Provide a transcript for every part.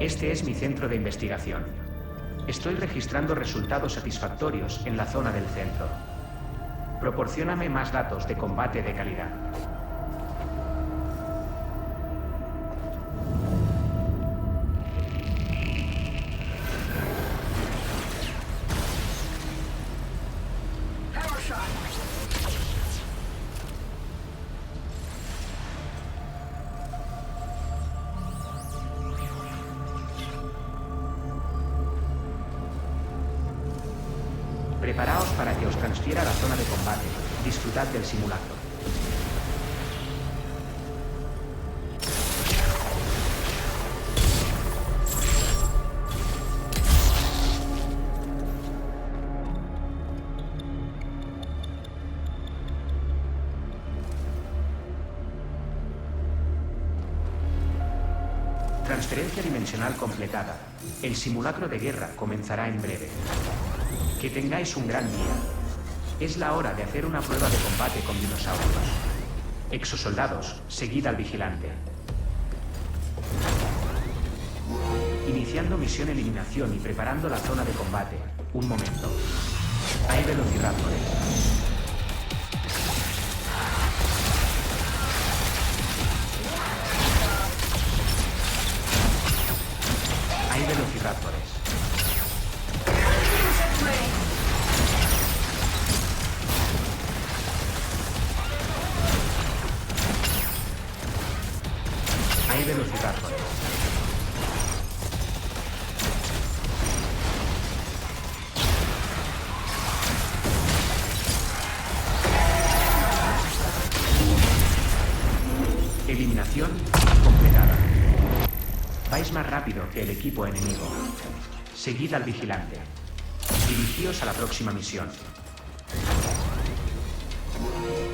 Este es mi centro de investigación. Estoy registrando resultados satisfactorios en la zona del centro. Proporcióname más datos de combate de calidad. Preparaos para que os transfiera a la zona de combate. Disfrutad del simulacro. Transferencia dimensional completada. El simulacro de guerra comenzará en breve. Que tengáis un gran día. Es la hora de hacer una prueba de combate con dinosaurios. Exosoldados, seguid al vigilante. Iniciando misión eliminación y preparando la zona de combate. Un momento. Hay velociraptores. Hay velociraptores. Hay velociraptores. Eliminación completada. Vais más rápido que el equipo enemigo. Seguid al vigilante. Dirigíos a la próxima misión.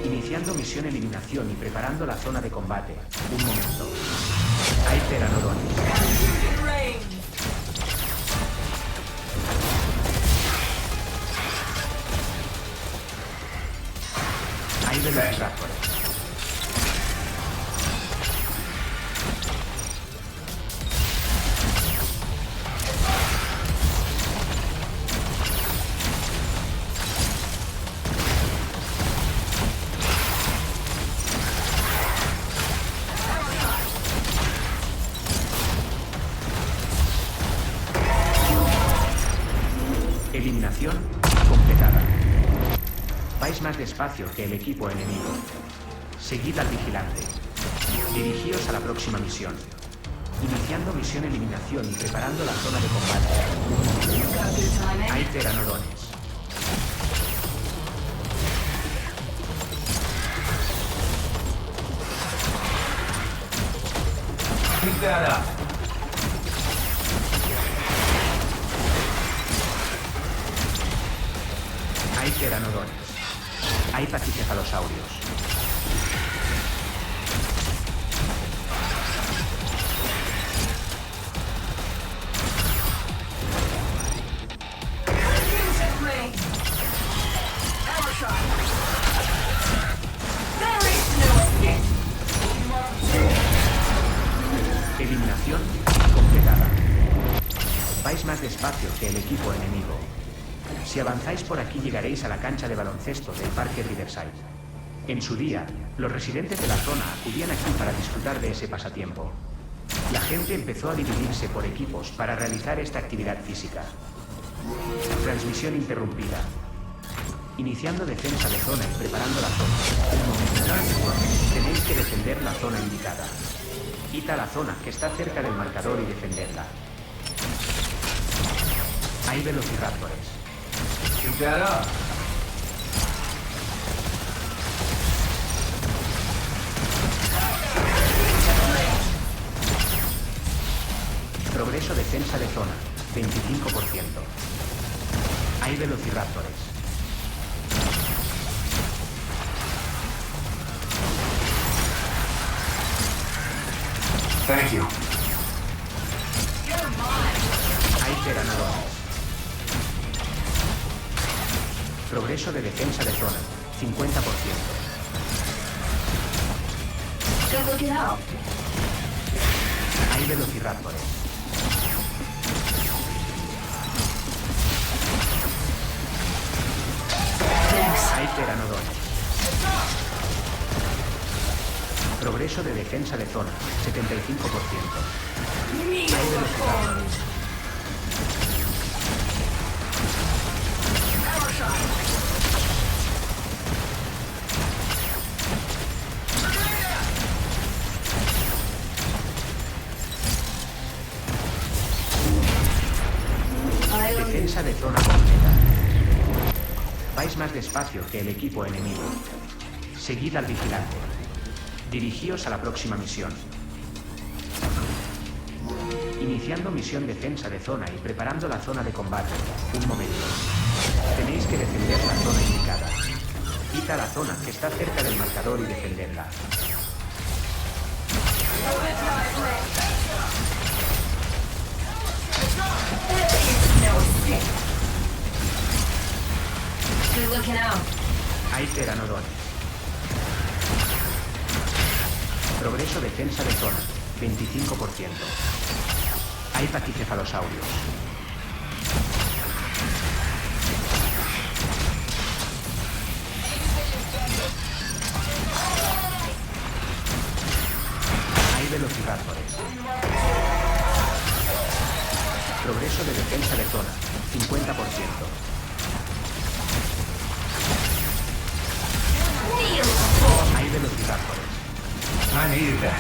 Iniciando misión eliminación y preparando la zona de combate. Un momento. Hay pteranodones. Hay velociraptores. Eliminación completada. Vais más despacio que el equipo enemigo. Seguid al vigilante. Dirigíos a la próxima misión. Iniciando misión eliminación y preparando la zona de combate. Hay pteranodones. Hay pteranodones. Hay pachycephalosaurios. Eliminación completada. Vais más despacio que el equipo enemigo. Si avanzáis por aquí llegaréis a la cancha de baloncesto del Parque Riverside. En su día, los residentes de la zona acudían aquí para disfrutar de ese pasatiempo. La gente empezó a dividirse por equipos para realizar esta actividad física. Transmisión interrumpida. Iniciando defensa de zona y preparando la zona. Un momento. Tenéis que defender la zona indicada. Quita la zona que está cerca del marcador y defenderla. Hay velociraptores. Progreso defensa de zona, 25%. Hay velociraptores. Thank you. Hay pteranodones. Progreso de defensa de zona, 50%. Hay velociraptores. Hay pteranodones. Progreso de defensa de zona, 75%. Hay velociraptores. Defensa de zona completa. Vais más despacio que el equipo enemigo. Seguid al vigilante. Dirigíos a la próxima misión. Iniciando misión defensa de zona y preparando la zona de combate. Un momento. Tenéis que defender la zona indicada. Id a la zona que está cerca del marcador y defenderla. Hay pteranodones. Progreso defensa de zona, 25%. Hay paquicefalosaurios. Hay velociraptores. Progreso de defensa de zona, 50%. Hay velociraptores. I needed that.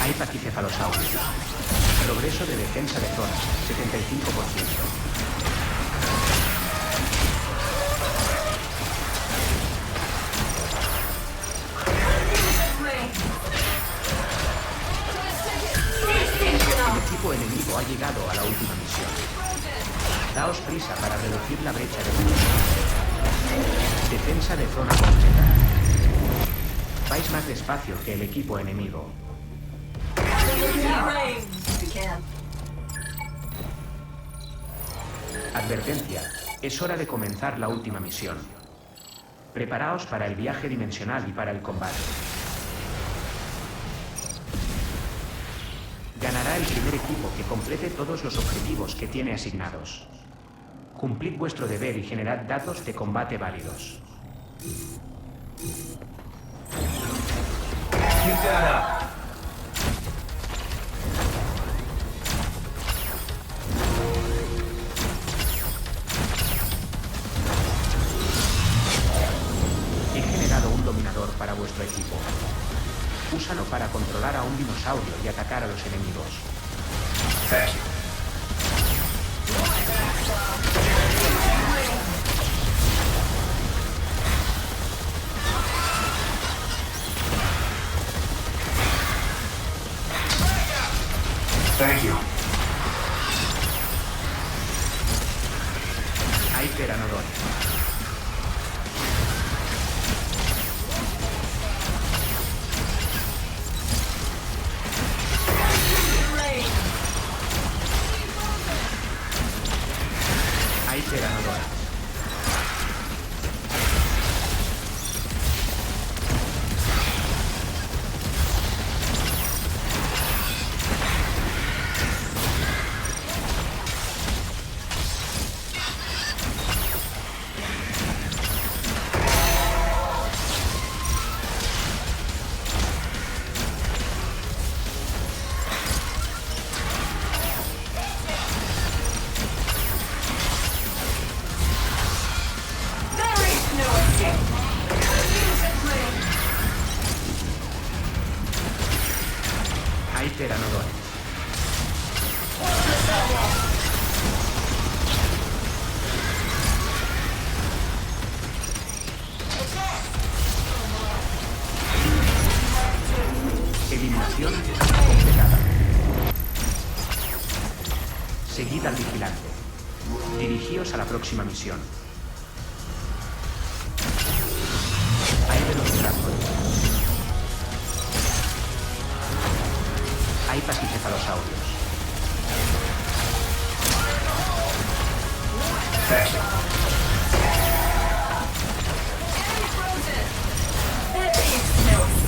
Hay paquicefalosaurios. Progreso de defensa de zona, 75%. El equipo enemigo ha llegado a la última misión. Daos prisa para reducir la brecha de munición. Defensa de zona completa. Vais más despacio que el equipo enemigo. Advertencia. Es hora de comenzar la última misión. Preparaos para el viaje dimensional y para el combate. Ganará el primer equipo que complete todos los objetivos que tiene asignados. Cumplid vuestro deber y generad datos de combate válidos. Keep that up. He generado un dominador para vuestro equipo. Úsalo para controlar a un dinosaurio y atacar a los enemigos. Thank you. Thank you. Hay pteranodones. Hay pteranodones. Hay pteranodones. Eliminación completada. Seguid al vigilante. Dirigíos a la próxima misión. Hay velociraptores. Hay paquicefalosaurios. Thank you.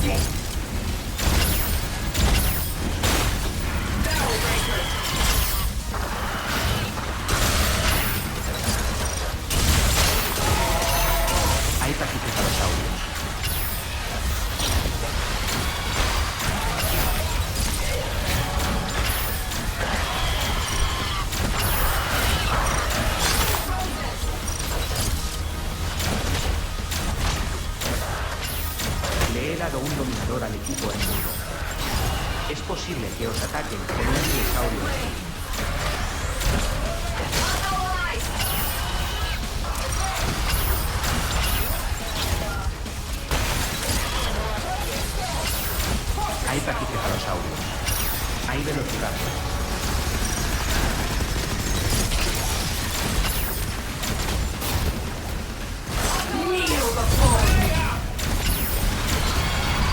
Hay pachycephalosaurios. Le he dado un dominador al equipo enemigo. Es posible que os ataquen con un dinosaurio así. Hay pachycephalosaurios. Hay velocidad.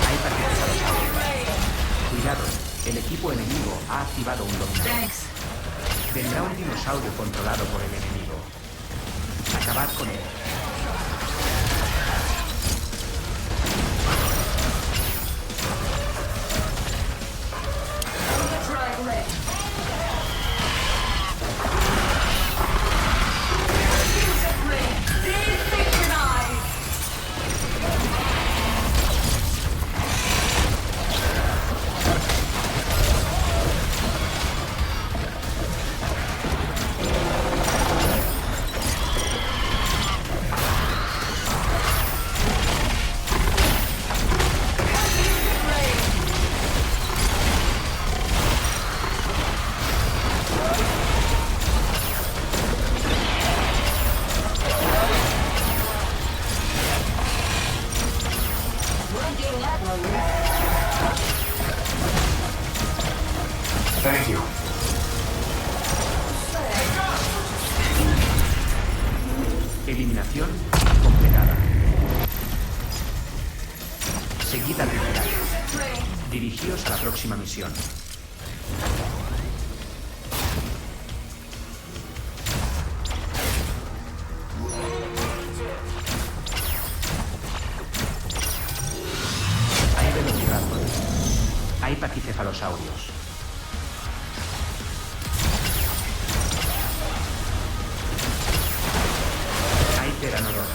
Hay pachycephalosaurios. Cuidado, el equipo enemigo ha activado un dominador. Vendrá un dinosaurio controlado por el enemigo. Acabad con él. Thank you. Eliminación completada. Seguid al vigilar. Dirigíos a la próxima misión. Hay velociraptors. Hay pachycephalosaurios. Hay pteranodon.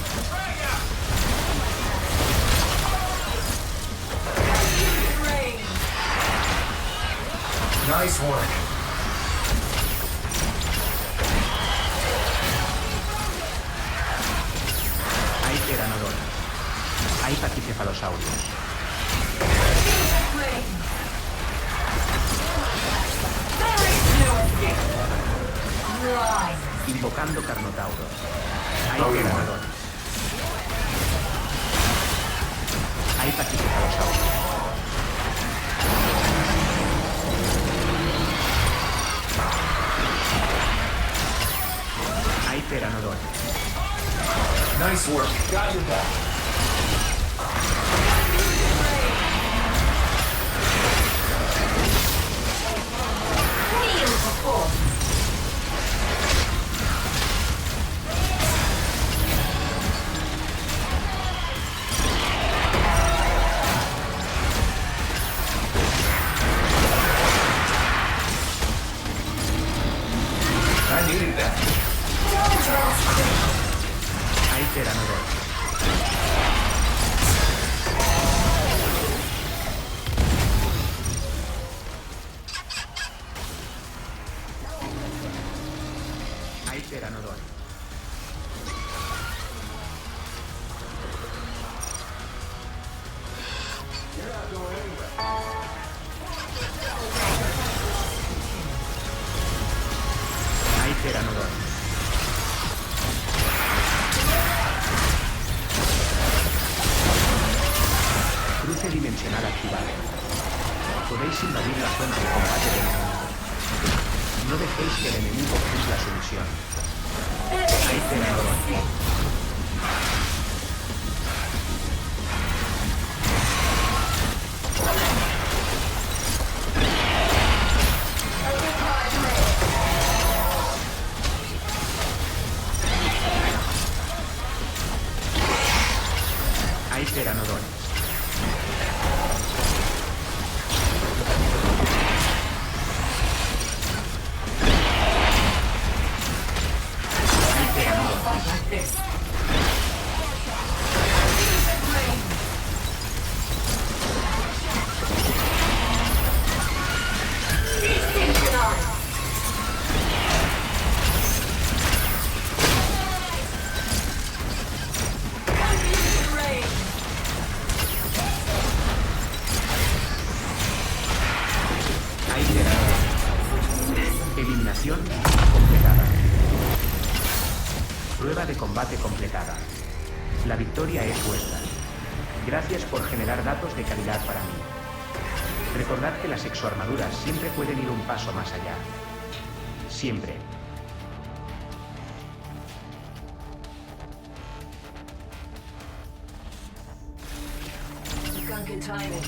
Nice work. Hay pteranodon. Hay pachycephalosaurios. Invocando carnotauros. Hay pteranodon. Hay pachycephalosaurios. Hay pteranodon. Nice work. Got your back. I needed that. Hay pteranodon. Hay pteranodon. Hay pteranodon. Cruce dimensional activado. Podéis invadir la zona de combate del enemigo. No dejéis que el enemigo cumpla su misión. Hay pteranodon. Hay pteranodones. Prueba de combate completada. La victoria es vuestra. Gracias por generar datos de calidad para mí. Recordad que las exoarmaduras siempre pueden ir un paso más allá. Siempre. Good timing.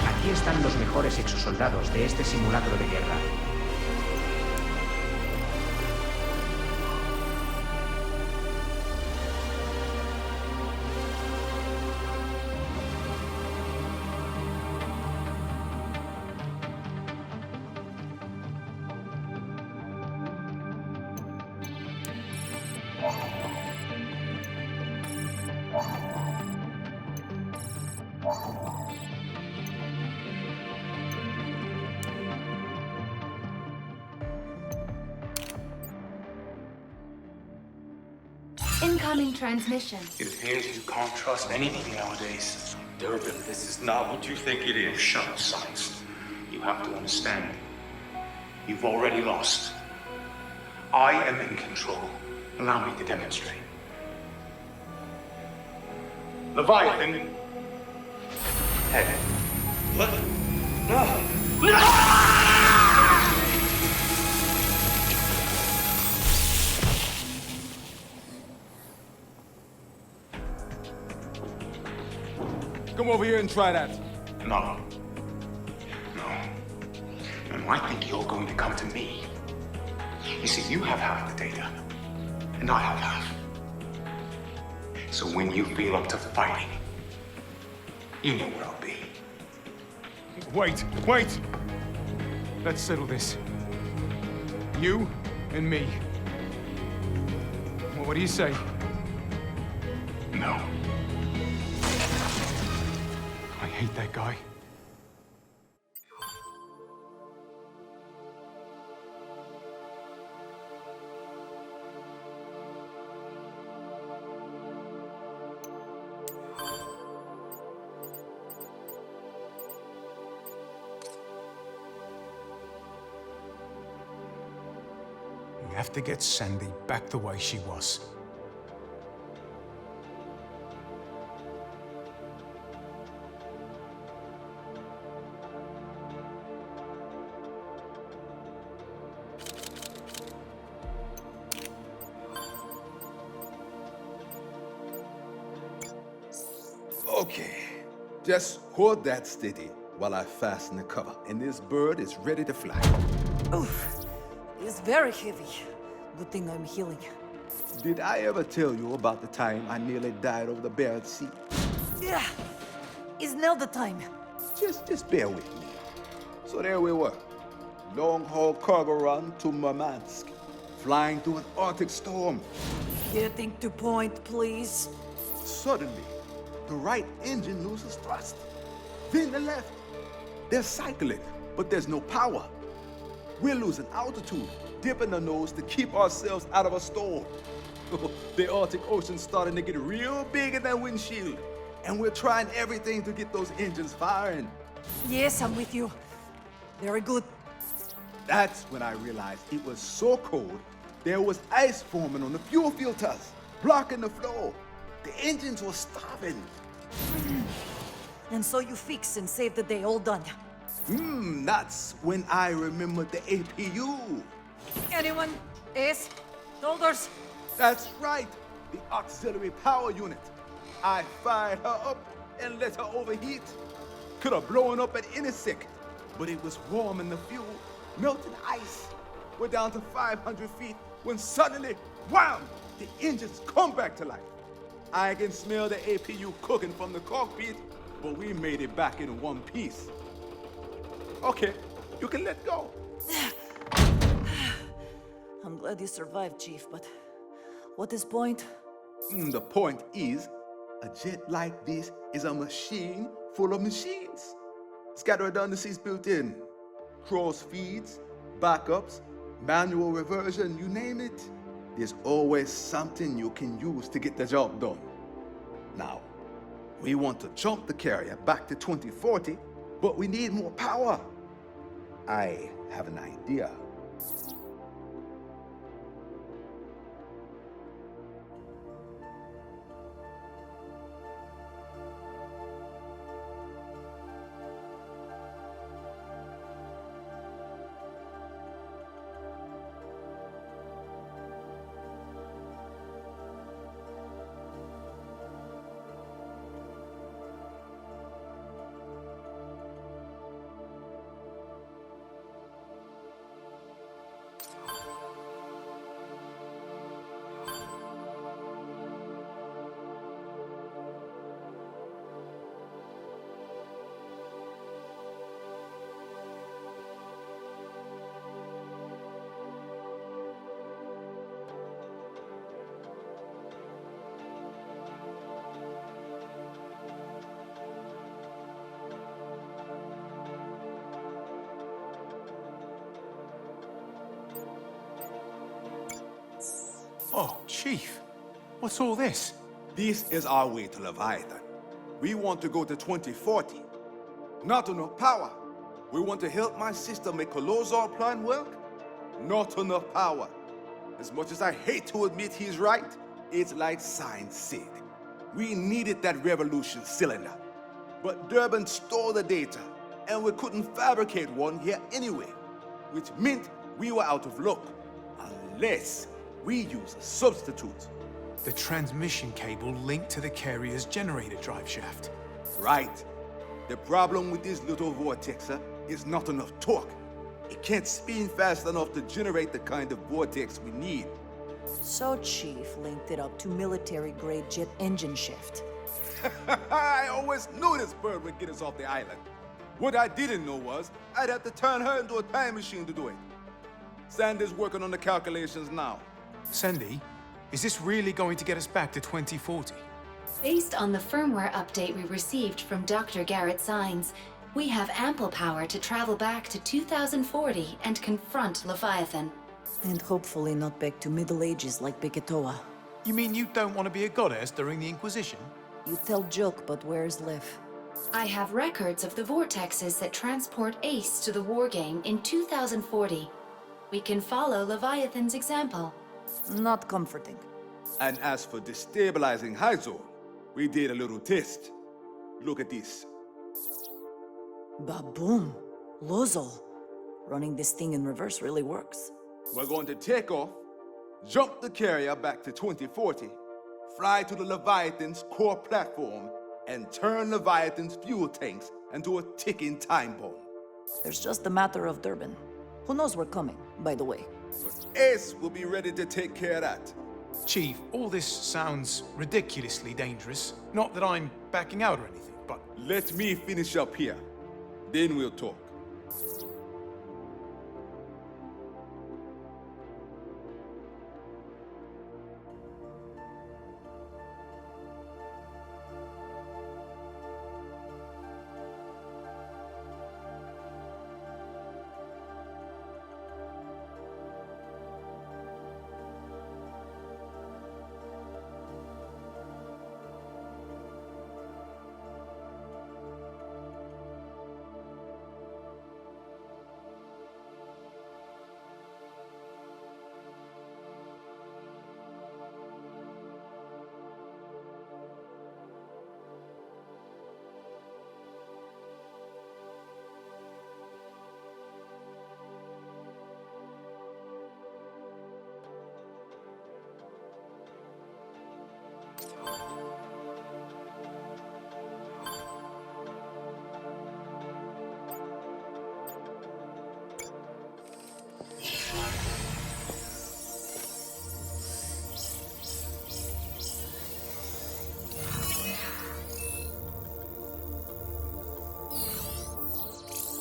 Aquí están los mejores exosoldados de este simulacro de guerra. Incoming transmission. It appears you can't trust anything nowadays. Durbin, this is not what you think it is. Shut up, Science. You have to understand. You've already lost. I am in control. Allow me to demonstrate. Leviathan. Head. What? No! Come over here and try that. No. No. And I think you're going to come to me. You see, you have half the data, and I have half. So when you feel up to fighting, you know where I'll be. Wait! Let's settle this. You and me. Well, what do you say? No. I hate that guy. We have to get Sandy back the way she was. Okay, just hold that steady while I fasten the cover, and this bird is ready to fly. Oof. It's very heavy. Good thing I'm healing. Did I ever tell you about the time I nearly died over the Barrett Sea? Yeah. Is now the time. Just bear with me. So there we were, long-haul cargo run to Murmansk, flying through an Arctic storm. Getting to point, please. Suddenly, the right engine loses thrust. Then the left. They're cycling, but there's no power. We're losing altitude, dipping the nose to keep ourselves out of a storm. The Arctic Ocean's starting to get real big in that windshield, and we're trying everything to get those engines firing. Yes, I'm with you. Very good. That's when I realized it was so cold, there was ice forming on the fuel filters, blocking the flow. The engines were starving. And so you fix and save the day, all done. That's when I remembered the APU. Anyone? Ace? Shoulders? That's right, the auxiliary power unit. I fired her up and let her overheat. Could have blown up at any second, but it was warm in the fuel, melting ice. We're down to 500 feet when suddenly, wham, the engines come back to life. I can smell the APU cooking from the cockpit, but we made it back in one piece. Okay, you can let go. I'm glad you survived, Chief, but what is point? The point is, a jet like this is a machine full of machines. got redundancies built in. Cross feeds, backups, manual reversion, you name it. There's always something you can use to get the job done. Now, we want to jump the carrier back to 2040, but we need more power. I have an idea. Oh, Chief, what's all this? This is our way to Leviathan. We want to go to 2040. Not enough power. We want to help my sister make Colosal plan work. Not enough power. As much as I hate to admit he's right, it's like science said. We needed that revolution cylinder. But Durban stole the data, and we couldn't fabricate one here anyway, which meant we were out of luck. Unless we use a substitute. The transmission cable linked to the carrier's generator drive shaft. Right. The problem with this little vortexer is not enough torque. It can't spin fast enough to generate the kind of vortex we need. So Chief linked it up to military-grade jet engine shift. I always knew this bird would get us off the island. What I didn't know was I'd have to turn her into a time machine to do it. Sandy's working on the calculations now. Sandy, is this really going to get us back to 2040? Based on the firmware update we received from Dr. Garrett Sines, we have ample power to travel back to 2040 and confront Leviathan. And hopefully not back to Middle Ages like Beketoa. You mean you don't want to be a goddess during the Inquisition? You tell joke, but where's Lev? I have records of the vortexes that transport Ace to the wargame in 2040. We can follow Leviathan's example. Not comforting. And as for destabilizing Hyzor, we did a little test. Look at this. Ba-boom! Lozol! Running this thing in reverse really works. We're going to take off, jump the carrier back to 2040, fly to the Leviathan's core platform, and turn Leviathan's fuel tanks into a ticking time bomb. There's just a matter of Durban. Who knows we're coming, by the way? But Ace will be ready to take care of that. Chief, all this sounds ridiculously dangerous. Not that I'm backing out or anything, but... Let me finish up here. Then we'll talk.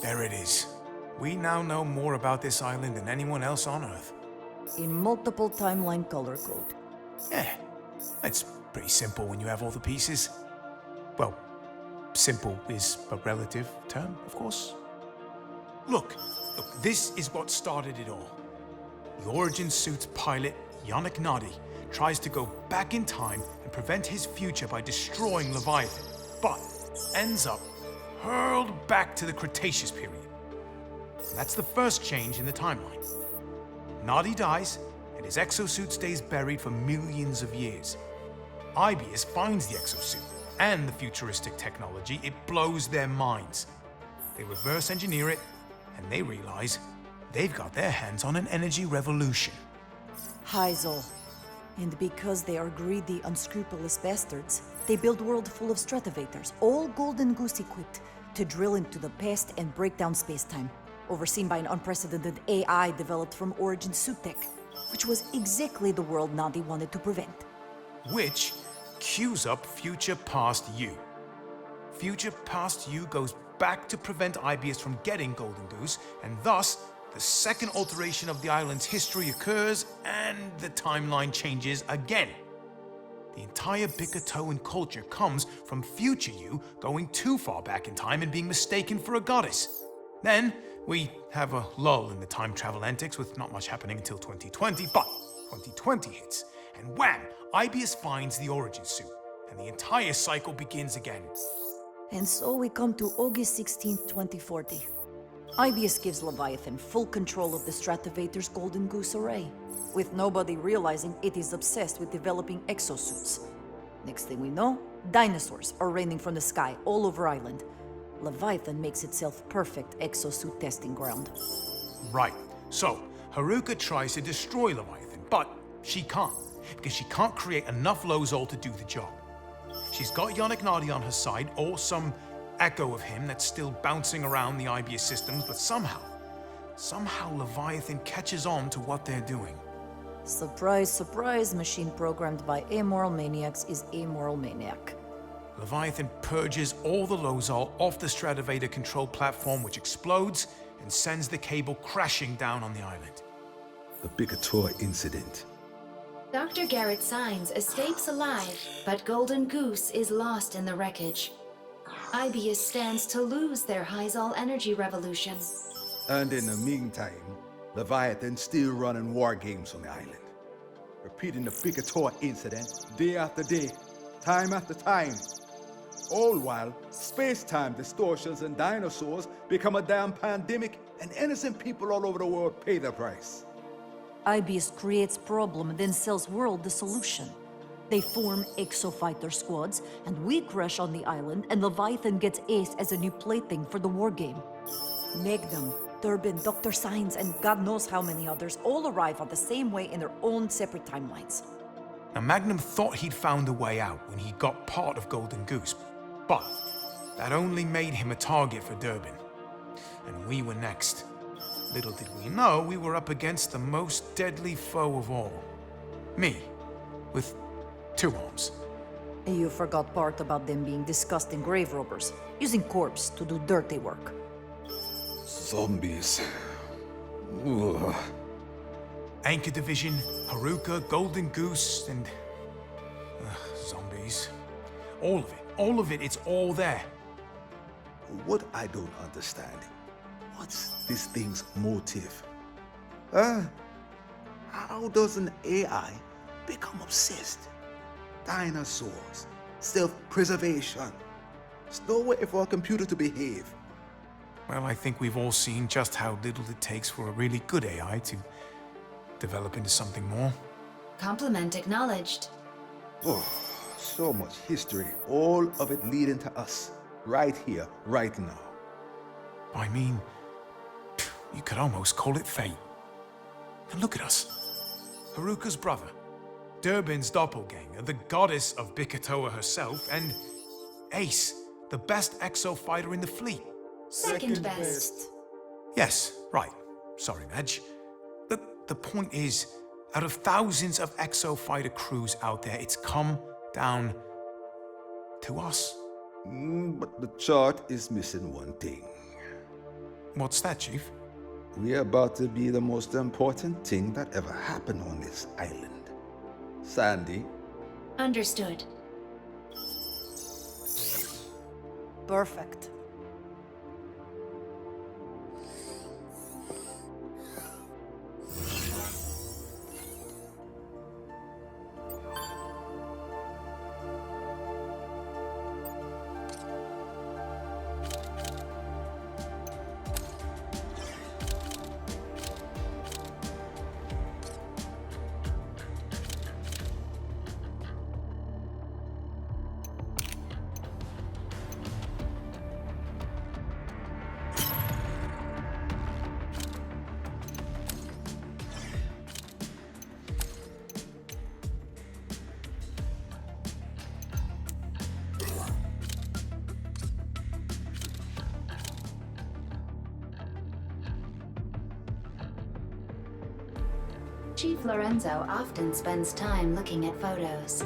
There it is. We now know more about this island than anyone else on Earth. In multiple timeline color code. Yeah, it's pretty simple when you have all the pieces. Well, Simple is a relative term, of course. Look, this is what started it all. The Origin Suit's pilot, Yannick Nadi, tries to go back in time and prevent his future by destroying Leviathan, but ends up hurled back to the Cretaceous period. And that's the first change in the timeline. Nadi dies, and his exosuit stays buried for millions of years. Ibius finds the exosuit and the futuristic technology. It blows their minds. They reverse engineer it, and they realize they've got their hands on an energy revolution. Heisel. And because they are greedy, unscrupulous bastards, they build a world full of stratovators, all Golden Goose equipped, to drill into the past and break down space-time, overseen by an unprecedented AI developed from Origin Suit Tech, which was exactly the world Nadi wanted to prevent. Which cues up Future Past You. Future Past You goes back to prevent Ibius from getting Golden Goose, and thus the second alteration of the island's history occurs, and the timeline changes again. The entire Bikatoan culture comes from Future You going too far back in time and being mistaken for a goddess. Then we have a lull in the time travel antics with not much happening until 2020, but 2020 hits, and wham! Ibius finds the Origin Suit, and the entire cycle begins again. And so we come to August 16th, 2040. Ibius gives Leviathan full control of the Stratovator's Golden Goose array, with nobody realizing it is obsessed with developing exosuits. Next thing we know, dinosaurs are raining from the sky all over Island. Leviathan makes itself perfect exosuit testing ground. Right, so Haruka tries to destroy Leviathan, but she can't, because she can't create enough Lozol to do the job. She's got Yannick Nadi on her side, or some echo of him that's still bouncing around the Ibius systems, but somehow Leviathan catches on to what they're doing. Surprise, surprise, machine programmed by amoral maniacs is amoral maniac. Leviathan purges all the Lozol off the Stratovator control platform, which explodes and sends the cable crashing down on the island. The Bikatoa incident. Dr. Garrett Signs escapes alive, but Golden Goose is lost in the wreckage. Ibius stands to lose their Heisel energy revolution. And in the meantime, Leviathan still running war games on the island, repeating the Bikatoa incident day after day, time after time. All while space-time distortions and dinosaurs become a damn pandemic, and innocent people all over the world pay the price. Ibius creates problem and then sells world the solution. They form exofighter squads, and we crash on the island, and Leviathan gets Ace as a new plaything for the war game. Magnum, Durbin, Dr. Signs, and God knows how many others all arrive on the same way in their own separate timelines. Now, Magnum thought he'd found a way out when he got part of Golden Goose, but that only made him a target for Durbin. And we were next. Little did we know we were up against the most deadly foe of all. Me, with 2 arms. You forgot part about them being disgusting grave robbers, using corpse to do dirty work. Zombies. Ugh. Anchor Division, Haruka, Golden Goose, and... zombies. All of it, it's all there. What I don't understand, what's this thing's motive? How does an AI become obsessed? Dinosaurs, self-preservation. There's no way for a computer to behave. Well, I think we've all seen just how little it takes for a really good AI to develop into something more. Compliment acknowledged. Oh, so much history, all of it leading to us, right here, right now. I mean, you could almost call it fate. And look at us. Haruka's brother, Durbin's doppelganger, the goddess of Bikatoa herself, and Ace, the best exo fighter in the fleet. Second best. Yes, right. Sorry, Madge. The point is, out of thousands of exo fighter crews out there, it's come down to us. But the chart is missing one thing. What's that, Chief? We're about to be the most important thing that ever happened on this island. Sandy. Understood. Perfect. Chief Lorenzo often spends time looking at photos.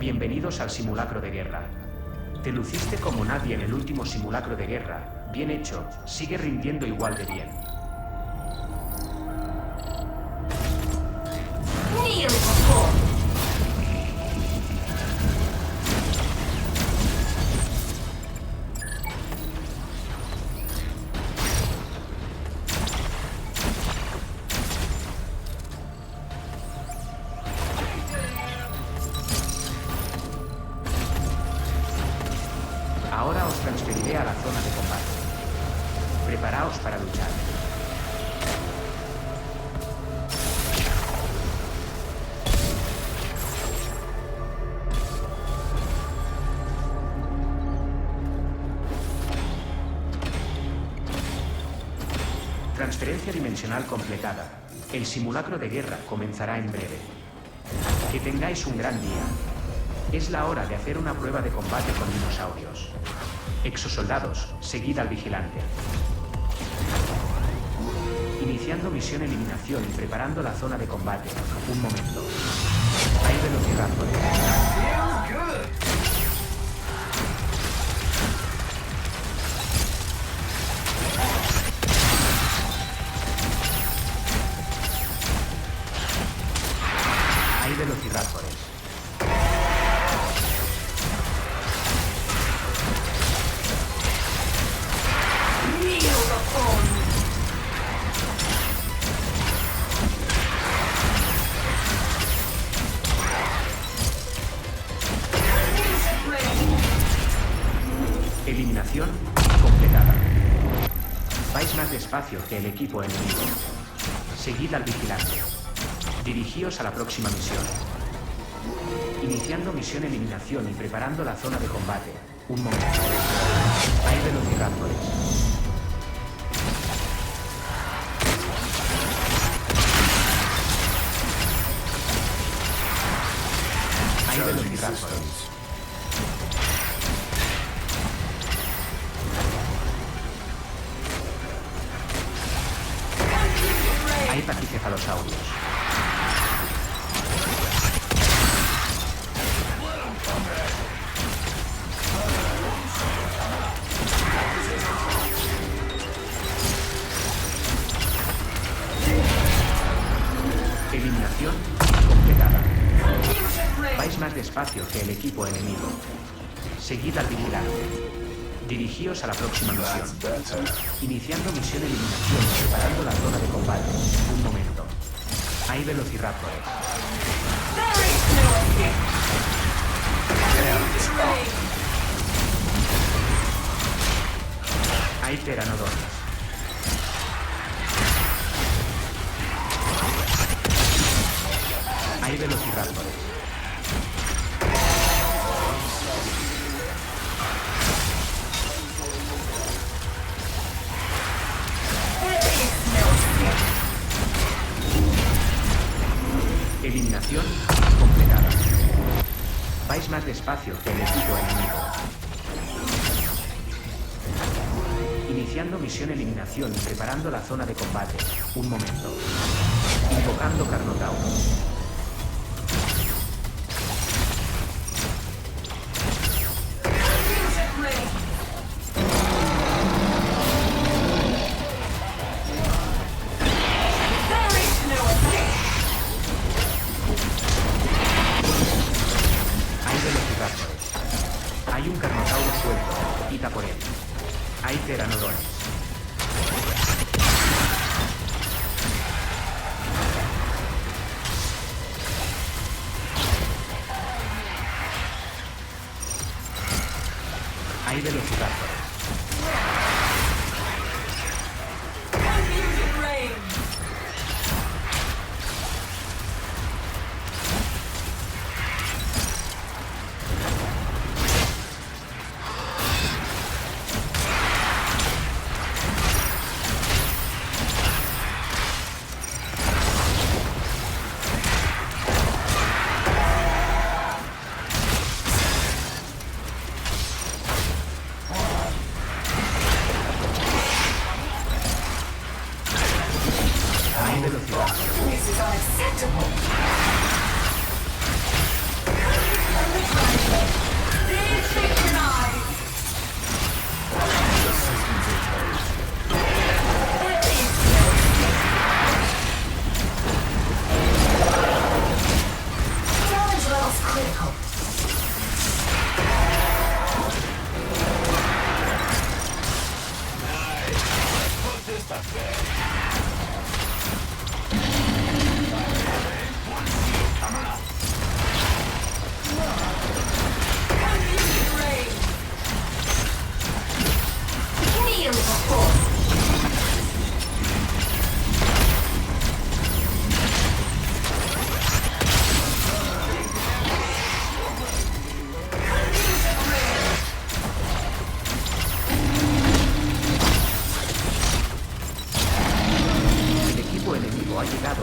Bienvenidos al simulacro de guerra. Te luciste como nadie en el último simulacro de guerra. Bien hecho, sigue rindiendo igual de bien. Ahora os transferiré a la zona de combate. Preparaos para luchar. Transferencia dimensional completada. El simulacro de guerra comenzará en breve. Que tengáis un gran día. Es la hora de hacer una prueba de combate con dinosaurios. Exosoldados, seguid al vigilante. Iniciando misión eliminación y preparando la zona de combate. Un momento. Hay velociraptores. Hay velociraptores. Eliminación completada. Vais más despacio que el equipo enemigo. Seguid al vigilante. Dirigíos a la próxima misión. Iniciando misión eliminación y preparando la zona de combate. Un momento. Hay velociraptores. Hay velociraptores. Hay pachycephalosaurios. Eliminación completada. Vais más despacio que el equipo enemigo. Seguid al vigilante. Dirigíos a la próxima misión. Iniciando misión eliminación y preparando la zona de combate. Un momento. Hay velociraptores. Hay pteranodontes. Hay velociraptores. Eliminación completada. Vais más despacio que el equipo enemigo. Iniciando misión eliminación y preparando la zona de combate. Un momento. Invocando Carnotauro. Hay un Carnotauro suelto, quita por él. Hay pteranodones. Hay velociraptores.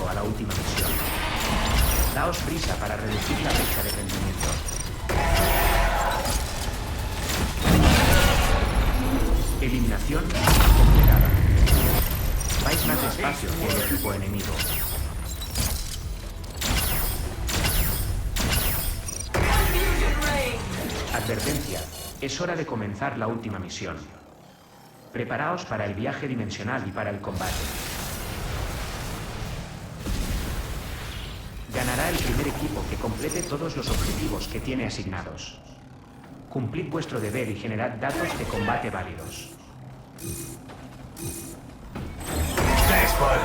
A la última misión. Daos prisa para reducir la brecha de rendimiento. Eliminación completada. Vais más despacio que el equipo enemigo. Advertencia. Es hora de comenzar la última misión. Preparaos para el viaje dimensional y para el combate. Ganará el primer equipo que complete todos los objetivos que tiene asignados. Cumplid vuestro deber y generad datos de combate válidos. Thanks, bud.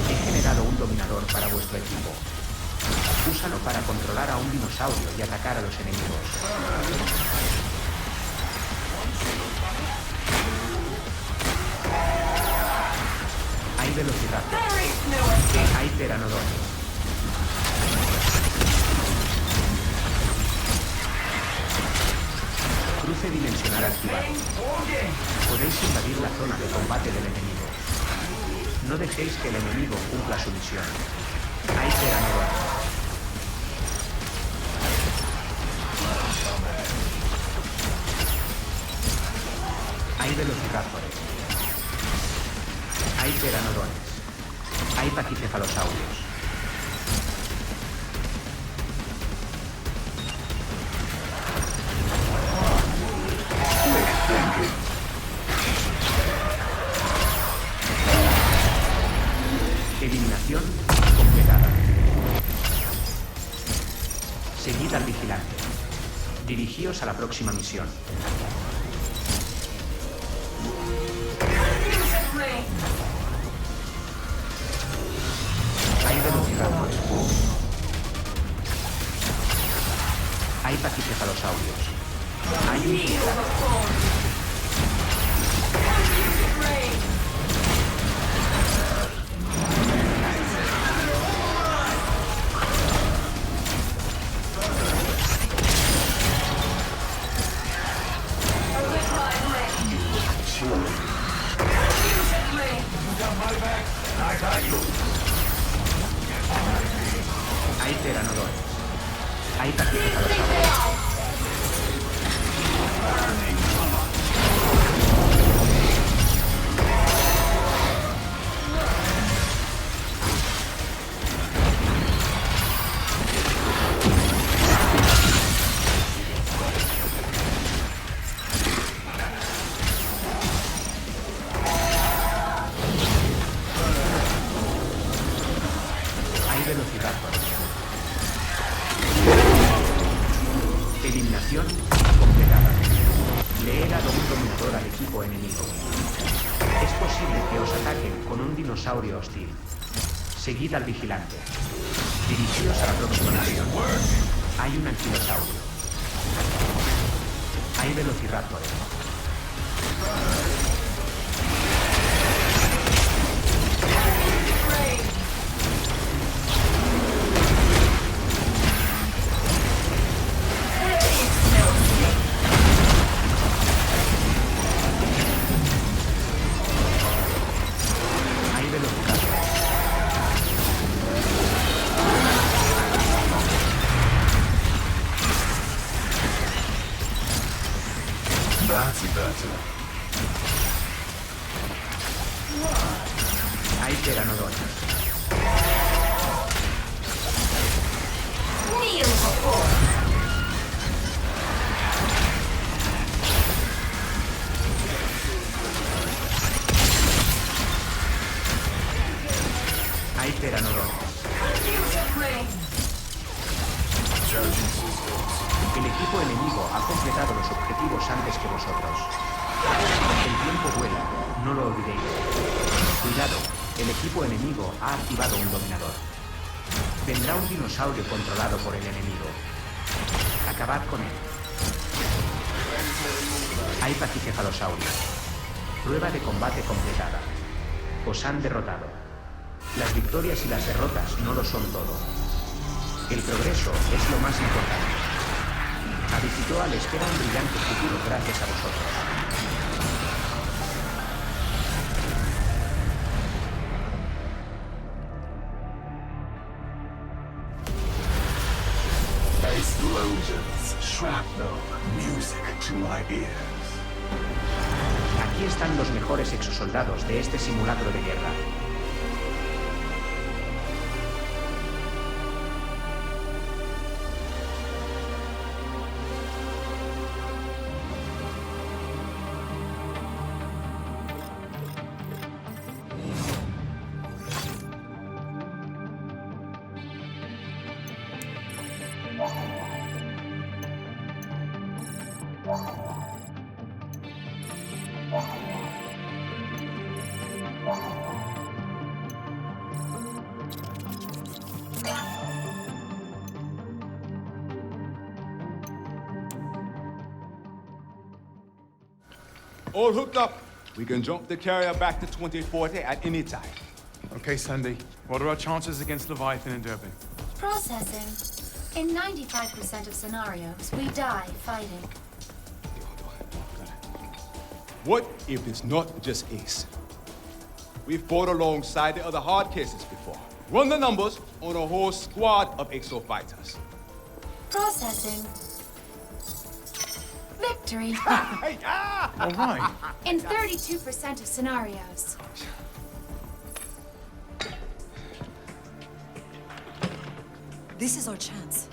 He generado un dominador para vuestro equipo. Úsalo para controlar a un dinosaurio y atacar a los enemigos. Hay velociraptor. Hay pteranodon. Cruce dimensional activado. Podéis invadir la zona de combate del enemigo. No dejéis que el enemigo cumpla su misión. Hay pteranodon. Hay velociraptores. Hay pteranodones. Hay pachycephalosaurios. Eliminación completada. Seguid al vigilante. Dirigíos a la próxima misión. Hay velociraptores. Hay pachycephalosaurios. Hay un gigante. Hay pteranodones. Hay pachycephalosaurios. Hay velociraptores. Eliminación completada. Le he dado un dominador al equipo enemigo. Es posible que os ataquen con un dinosaurio hostil. Seguid al vigilante. Dirigíos a la próxima misión. Hay un anquilosaurio. Hay velociraptores. Hay velociraptores. That's better. Hay pteranodones. Hay pteranodones. Charging systems. El equipo enemigo ha completado los objetivos antes que vosotros. El tiempo vuela, no lo olvidéis. Cuidado, el equipo enemigo ha activado un dominador. Vendrá un dinosaurio controlado por el enemigo. Acabad con él. Hay pachycephalosaurios. Prueba de combate completada. Os han derrotado. Las victorias y las derrotas no lo son todo. El progreso es lo más importante. A Visitó le espera un brillante futuro gracias a vosotros. Explosions, shrapnel, music to my ears. Aquí están los mejores exosoldados de este simulacro de guerra. All hooked up. We can jump the carrier back to 2040 at any time. Okay, Sandy. What are our chances against Leviathan and Durban? Processing. In 95% of scenarios, we die fighting. What if it's not just Ace? We've fought alongside the other hard cases before. Run the numbers on a whole squad of Exo fighters. Processing. Victory. All right. In 32% of scenarios. This is our chance.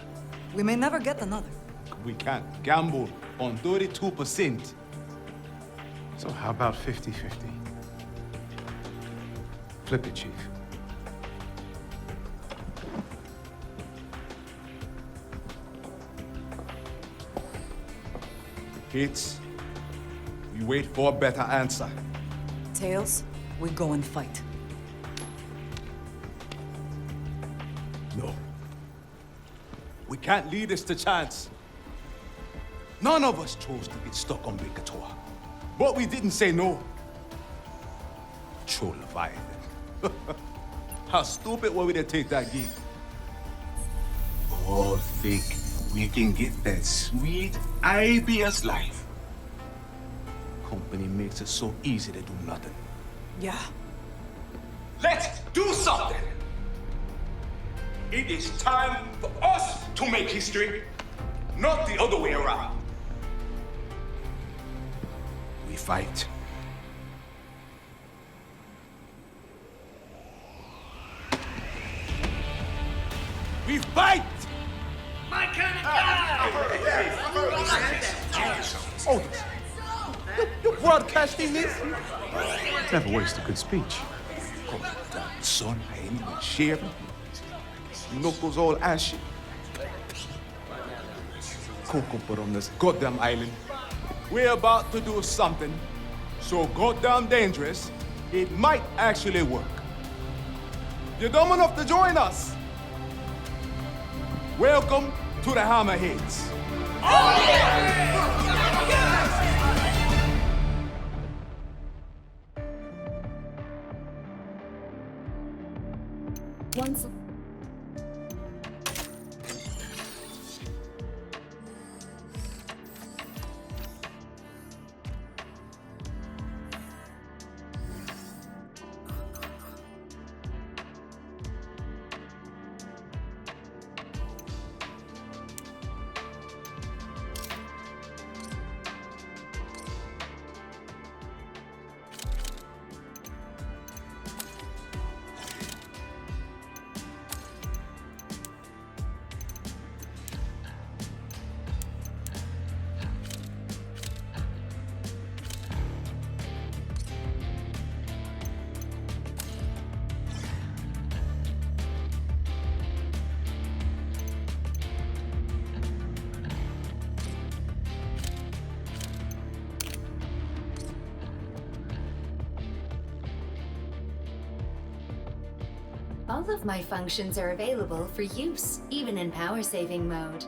We may never get another. We can't gamble on 32%. So how about 50-50? Flip it, Chief. Hits, we wait for a better answer. Tails, we go and fight. No. We can't leave this to chance. None of us chose to get stuck on Bekator. But we didn't say no. Troll Leviathan. How stupid were we to take that gig? All think we can get that sweet IBS life. Company makes it so easy to do nothing. Yeah. Let's do something! It is time for us to make history, not the other way around. We fight. We fight! Oh, You're broadcasting this? never waste a good speech. Come on, son, I ain't even shaving. Knuckles all ashy. Coco put on this goddamn island. We're about to do something so goddamn dangerous, it might actually work. You're dumb enough to join us. Welcome to the Hammerheads. Once. All of my functions are available for use, even in power-saving mode.